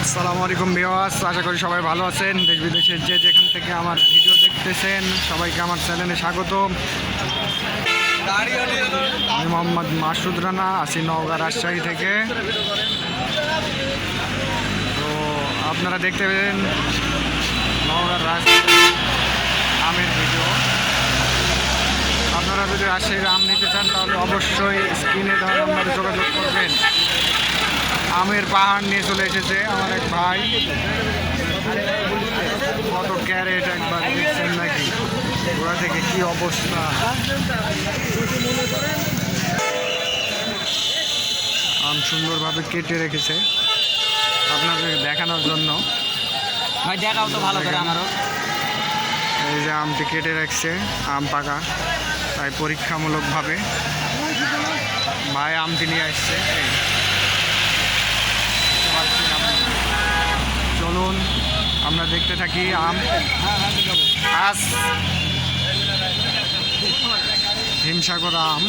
আসসালামু আলাইকুম ভিউয়ার্স, আশা করি সবাই ভালো আছেন। দেশ বিদেশের যে যেখান থেকে আমার ভিডিও দেখতেছেন সবাইকে আমার চ্যানেলে স্বাগত। আমি মোহাম্মদ মাসুদ রানা, আছি নওগাঁ রাজশাহী থেকে। তো আপনারা দেখতে পেলেন নওগাঁ রাজশাহী আমের ভিডিও। আপনারা যদি রাজশাহীর আম নিতে চান তাহলে অবশ্যই স্ক্রিনে দেওয়া নম্বরে যোগাযোগ করবেন। আমের পাহাড় নিয়ে চলে এসেছে আমার এক ভাই। কত ক্যারেট একবার দেখছেন নাকি? ওরা থেকে কি অবস্থা! আম সুন্দরভাবে কেটে রেখেছে আপনাদের দেখানোর জন্য। ভাই দেখাও তো ভালো করে আমারও। এই যে আমটি কেটে রাখছে, আম পাকা, তাই পরীক্ষামূলকভাবে ভাই আমটি নিয়ে আসছে। চলুন আমরা দেখতে থাকি আম। আজ হিমসাগর আম,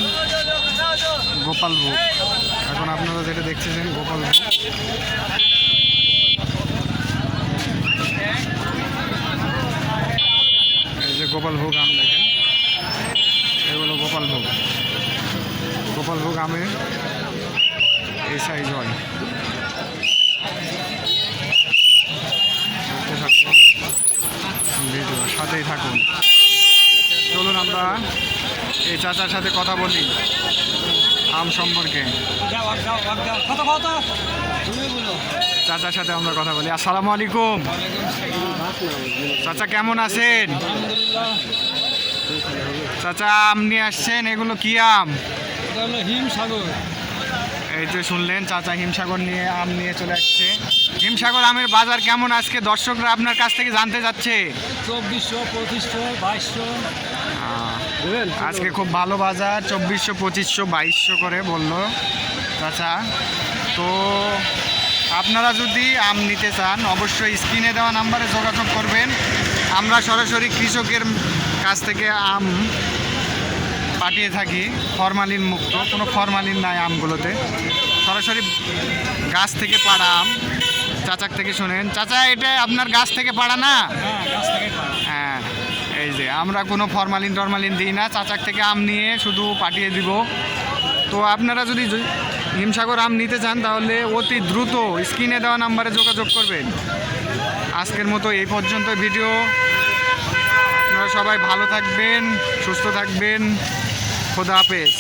গোপালভোগ। এখন আপনারা যেটা দেখতেছেন গোপালভোগ। এই যে গোপালভোগ আম দেখেন, এগুলো গোপালভোগ। গোপালভোগ আমের এই সাইজ হয়। সাথেই থাকুন। চলুন আমরা এই চাচার সাথে কথা বলি আম সম্পর্কে। চাচার সাথে আমরা কথা বলি। আসসালামু আলাইকুম চাচা, কেমন আছেন? চাচা আম নিয়ে আসছেন, এগুলো কি আম? হিমসাগর। এই যে শুনলেন, চাচা হিমসাগর নিয়ে আম নিয়ে চলে আসছে। হিমসাগর আমের বাজার কেমন আজকে দর্শকরা আপনার কাছ থেকে জানতে যাচ্ছে? 2400, 2500, 2200। আজকে খুব ভালো বাজার, 2400, 2500, 2200 করে বললো চাচা। তো আপনারা যদি আম নিতে চান অবশ্যই স্ক্রিনে দেওয়া নাম্বারে যোগাযোগ করবেন। আমরা সরাসরি কৃষকের কাছ থেকে আম পাঠিয়ে থাকি, ফরমালিন মুক্ত, কোনো ফরমালিন নাই আমগুলোতে, সরাসরি গাছ থেকে পাড়া আম। চাচার থেকে শোনেন। চাচা, এটা আপনার গাছ থেকে পাড়া না? হ্যাঁ, এই যে আমরা কোনো ফরমালিন টরমালিন দিই না, চাচার থেকে আম নিয়ে শুধু পাঠিয়ে দিব। তো আপনারা যদি হিমসাগর আম নিতে চান তাহলে অতি দ্রুত স্ক্রিনে দেওয়া নাম্বারে যোগাযোগ করবেন। আজকের মতো এই পর্যন্ত ভিডিও। আপনারা সবাই ভালো থাকবেন, সুস্থ থাকবেন। খোদা হাফেজ।